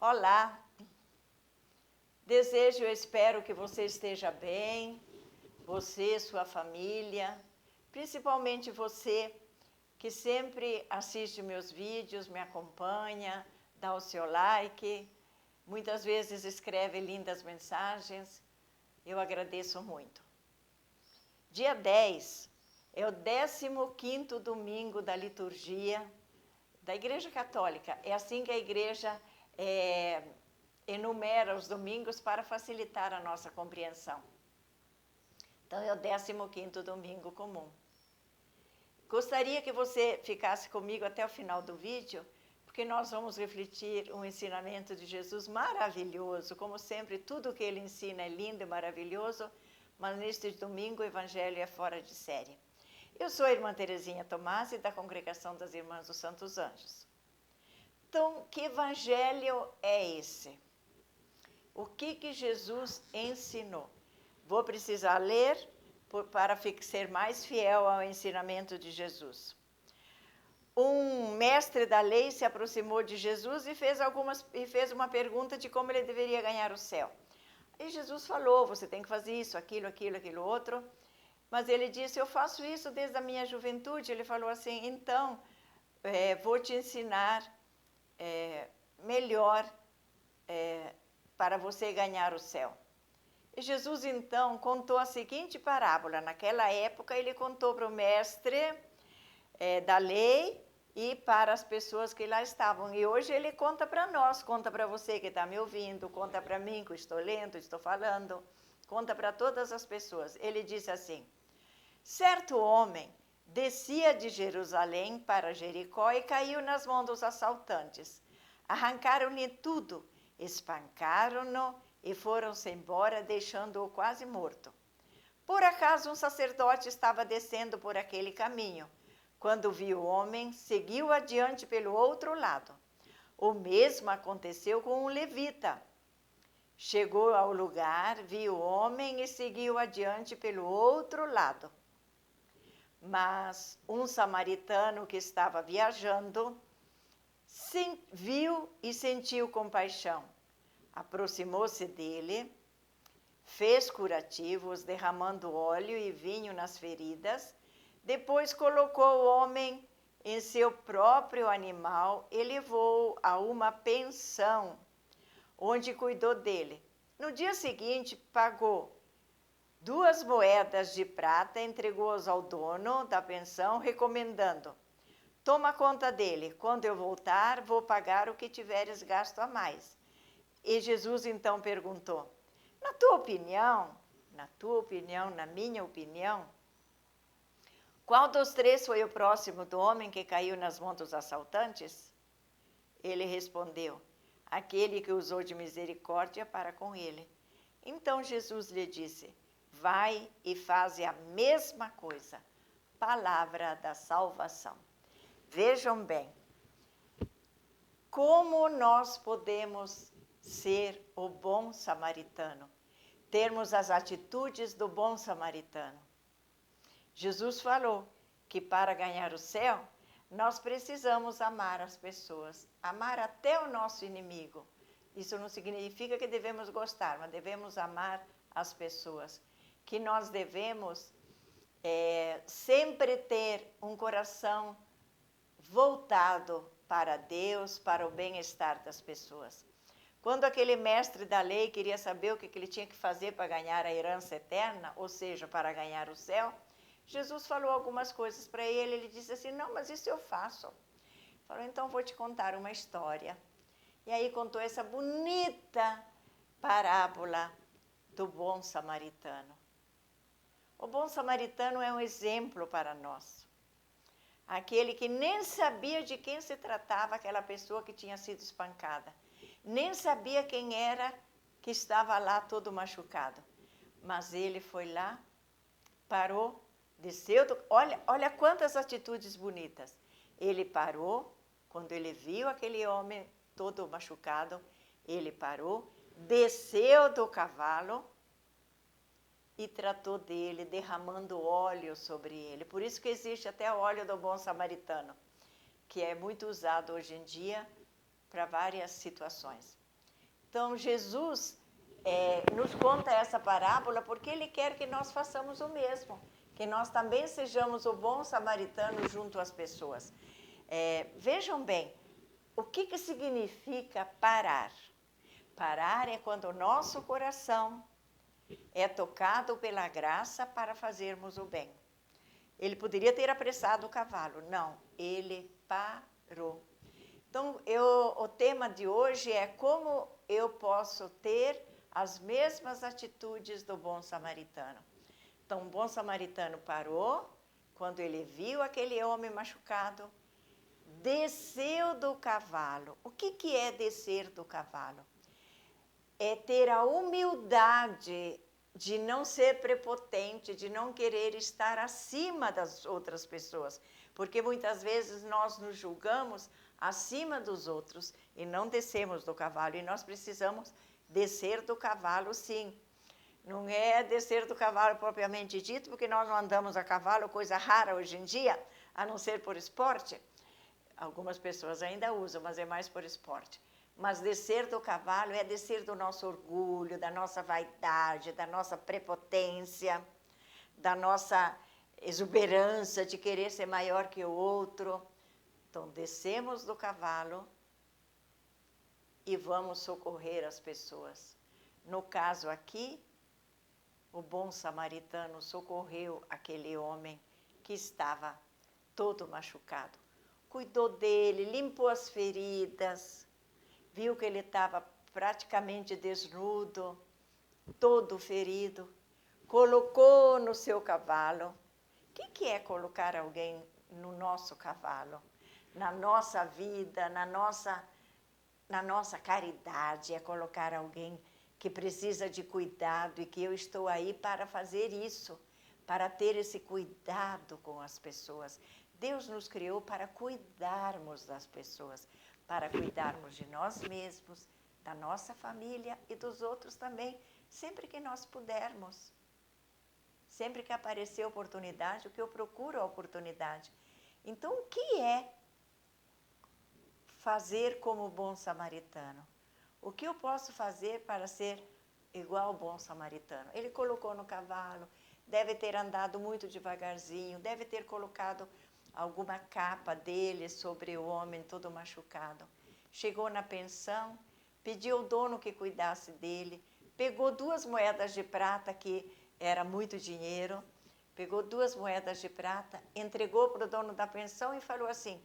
Olá, desejo e espero que você esteja bem, você, sua família, principalmente você que sempre assiste meus vídeos, me acompanha, dá o seu like, muitas vezes escreve lindas mensagens, eu agradeço muito. Dia 10 é o 15º domingo da liturgia da Igreja Católica. É assim que a Igreja enumera os domingos para facilitar a nossa compreensão. Então, é o 15º domingo comum. Gostaria que você ficasse comigo até o final do vídeo, porque nós vamos refletir um ensinamento de Jesus maravilhoso. Como sempre, tudo que ele ensina é lindo e maravilhoso, mas neste domingo o Evangelho é fora de série. Eu sou a irmã Terezinha Tomasi, da Congregação das Irmãs dos Santos Anjos. Então, que Evangelho é esse? O que Jesus ensinou? Vou precisar ler para ser mais fiel ao ensinamento de Jesus. Um mestre da lei se aproximou de Jesus e fez uma pergunta de como ele deveria ganhar o céu. E Jesus falou, você tem que fazer isso, aquilo, outro. Mas ele disse, eu faço isso desde a minha juventude. Ele falou assim, então, vou te ensinar melhor para você ganhar o céu. E Jesus, então, contou a seguinte parábola. Naquela época, ele contou para o mestre da lei e para as pessoas que lá estavam. E hoje ele conta para nós, conta para você que está me ouvindo, conta para mim que eu estou lendo, estou falando, conta para todas as pessoas. Ele disse assim, certo homem descia de Jerusalém para Jericó e caiu nas mãos dos assaltantes. Arrancaram-lhe tudo, espancaram-no e foram-se embora, deixando-o quase morto. Por acaso um sacerdote estava descendo por aquele caminho. Quando viu o homem, seguiu adiante pelo outro lado. O mesmo aconteceu com um levita. Chegou ao lugar, viu o homem e seguiu adiante pelo outro lado. Mas um samaritano que estava viajando viu e sentiu compaixão. Aproximou-se dele, fez curativos, derramando óleo e vinho nas feridas. Depois colocou o homem em seu próprio animal e levou-o a uma pensão, onde cuidou dele. No dia seguinte, pagou 2 moedas de prata, entregou-as ao dono da pensão, recomendando, toma conta dele, quando eu voltar, vou pagar o que tiveres gasto a mais. E Jesus então perguntou, na tua opinião, na minha opinião, qual dos 3 foi o próximo do homem que caiu nas mãos dos assaltantes? Ele respondeu, aquele que usou de misericórdia para com ele. Então Jesus lhe disse, vai e faze a mesma coisa. Palavra da salvação. Vejam bem, como nós podemos ser o bom samaritano, termos as atitudes do bom samaritano. Jesus falou que para ganhar o céu, nós precisamos amar as pessoas, amar até o nosso inimigo. Isso não significa que devemos gostar, mas devemos amar as pessoas. Que nós devemos sempre ter um coração voltado para Deus, para o bem-estar das pessoas. Quando aquele mestre da lei queria saber o que ele tinha que fazer para ganhar a herança eterna, ou seja, para ganhar o céu, Jesus falou algumas coisas para ele. Ele disse assim, não, mas isso eu faço. Falou, então vou te contar uma história. E aí contou essa bonita parábola do bom samaritano. O bom samaritano é um exemplo para nós. Aquele que nem sabia de quem se tratava aquela pessoa que tinha sido espancada. Nem sabia quem era que estava lá todo machucado. Mas ele foi lá, parou, desceu. Olha quantas atitudes bonitas. Ele parou, quando ele viu aquele homem todo machucado, ele parou, desceu do cavalo e tratou dele, derramando óleo sobre ele. Por isso que existe até o óleo do bom samaritano, que é muito usado hoje em dia para várias situações. Então, Jesus nos conta essa parábola porque Ele quer que nós façamos o mesmo, que nós também sejamos o bom samaritano junto às pessoas. Vejam bem, o que significa parar? Parar é quando o nosso coração é tocado pela graça para fazermos o bem. Ele poderia ter apressado o cavalo, não, ele parou. Então, o tema de hoje é como eu posso ter as mesmas atitudes do bom samaritano. Então, o bom samaritano parou, quando ele viu aquele homem machucado, desceu do cavalo. O que é descer do cavalo? É ter a humildade de não ser prepotente, de não querer estar acima das outras pessoas. Porque muitas vezes nós nos julgamos acima dos outros e não descemos do cavalo. E nós precisamos descer do cavalo, sim. Não é descer do cavalo propriamente dito, porque nós não andamos a cavalo, coisa rara hoje em dia, a não ser por esporte. Algumas pessoas ainda usam, mas é mais por esporte. Mas descer do cavalo é descer do nosso orgulho, da nossa vaidade, da nossa prepotência, da nossa exuberância de querer ser maior que o outro. Então, descemos do cavalo e vamos socorrer as pessoas. No caso aqui, o bom samaritano socorreu aquele homem que estava todo machucado. Cuidou dele, limpou as feridas, viu que ele estava praticamente desnudo, todo ferido, colocou no seu cavalo. O que é colocar alguém no nosso cavalo? Na nossa vida, na nossa caridade, é colocar alguém que precisa de cuidado e que eu estou aí para fazer isso, para ter esse cuidado com as pessoas. Deus nos criou para cuidarmos das pessoas, para cuidarmos de nós mesmos, da nossa família e dos outros também, sempre que nós pudermos. Sempre que aparecer oportunidade, o que eu procuro é a oportunidade. Então, o que é fazer como o bom samaritano? O que eu posso fazer para ser igual ao bom samaritano? Ele colocou no cavalo, deve ter andado muito devagarzinho, deve ter colocado alguma capa dele sobre o homem todo machucado. Chegou na pensão, pediu ao dono que cuidasse dele, pegou 2 moedas de prata, que era muito dinheiro, pegou 2 moedas de prata, entregou para o dono da pensão e falou assim: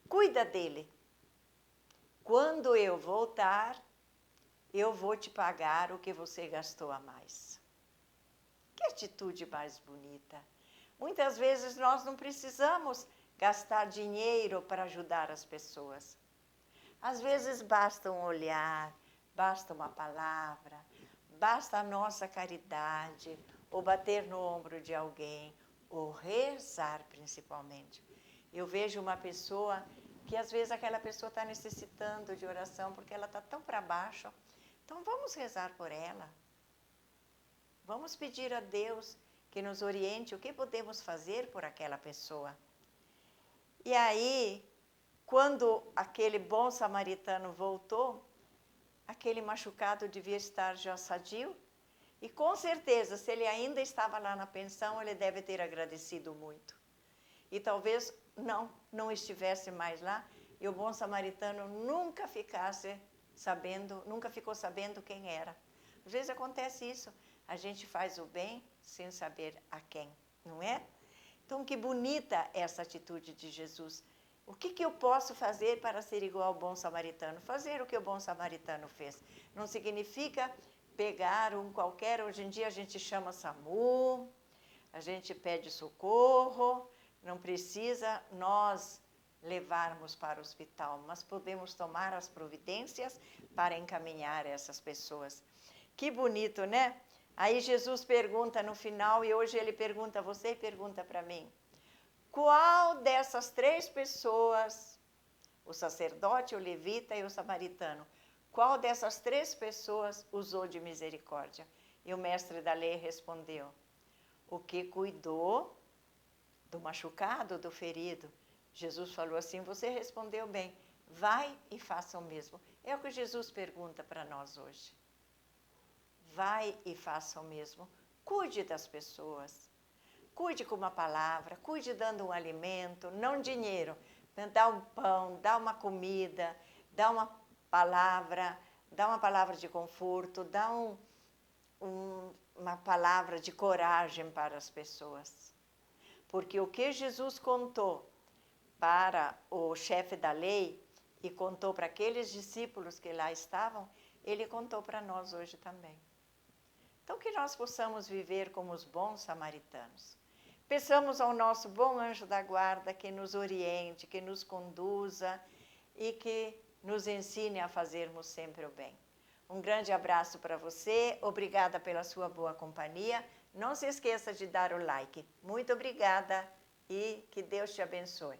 cuida dele. Quando eu voltar, eu vou te pagar o que você gastou a mais. Que atitude mais bonita! Muitas vezes nós não precisamos gastar dinheiro para ajudar as pessoas. Às vezes basta um olhar, basta uma palavra, basta a nossa caridade, ou bater no ombro de alguém, ou rezar principalmente. Eu vejo uma pessoa que às vezes aquela pessoa está necessitando de oração porque ela está tão para baixo. Então vamos rezar por ela. Vamos pedir a Deus que nos oriente o que podemos fazer por aquela pessoa. E aí, quando aquele bom samaritano voltou, aquele machucado devia estar já sadio. E com certeza, se ele ainda estava lá na pensão, ele deve ter agradecido muito. E talvez não estivesse mais lá, e o bom samaritano nunca ficou sabendo quem era. Às vezes acontece isso. A gente faz o bem sem saber a quem, não é? Então, que bonita essa atitude de Jesus. O que eu posso fazer para ser igual ao bom samaritano? Fazer o que o bom samaritano fez. Não significa pegar um qualquer, hoje em dia a gente chama SAMU, a gente pede socorro, não precisa nós levarmos para o hospital, mas podemos tomar as providências para encaminhar essas pessoas. Que bonito, né? Aí Jesus pergunta no final, e hoje ele pergunta a você e pergunta para mim: qual dessas 3 pessoas, o sacerdote, o levita e o samaritano, qual dessas 3 pessoas usou de misericórdia? E o mestre da lei respondeu: o que cuidou do machucado, do ferido. Jesus falou assim: você respondeu bem, vai e faça o mesmo. É o que Jesus pergunta para nós hoje. Vai e faça o mesmo. Cuide das pessoas. Cuide com uma palavra, cuide dando um alimento, não dinheiro. Dá um pão, dá uma comida, dá uma palavra de conforto, dá uma palavra de coragem para as pessoas. Porque o que Jesus contou para o chefe da lei e contou para aqueles discípulos que lá estavam, ele contou para nós hoje também. Então, que nós possamos viver como os bons samaritanos. Peçamos ao nosso bom anjo da guarda que nos oriente, que nos conduza e que nos ensine a fazermos sempre o bem. Um grande abraço para você, obrigada pela sua boa companhia. Não se esqueça de dar o like. Muito obrigada e que Deus te abençoe.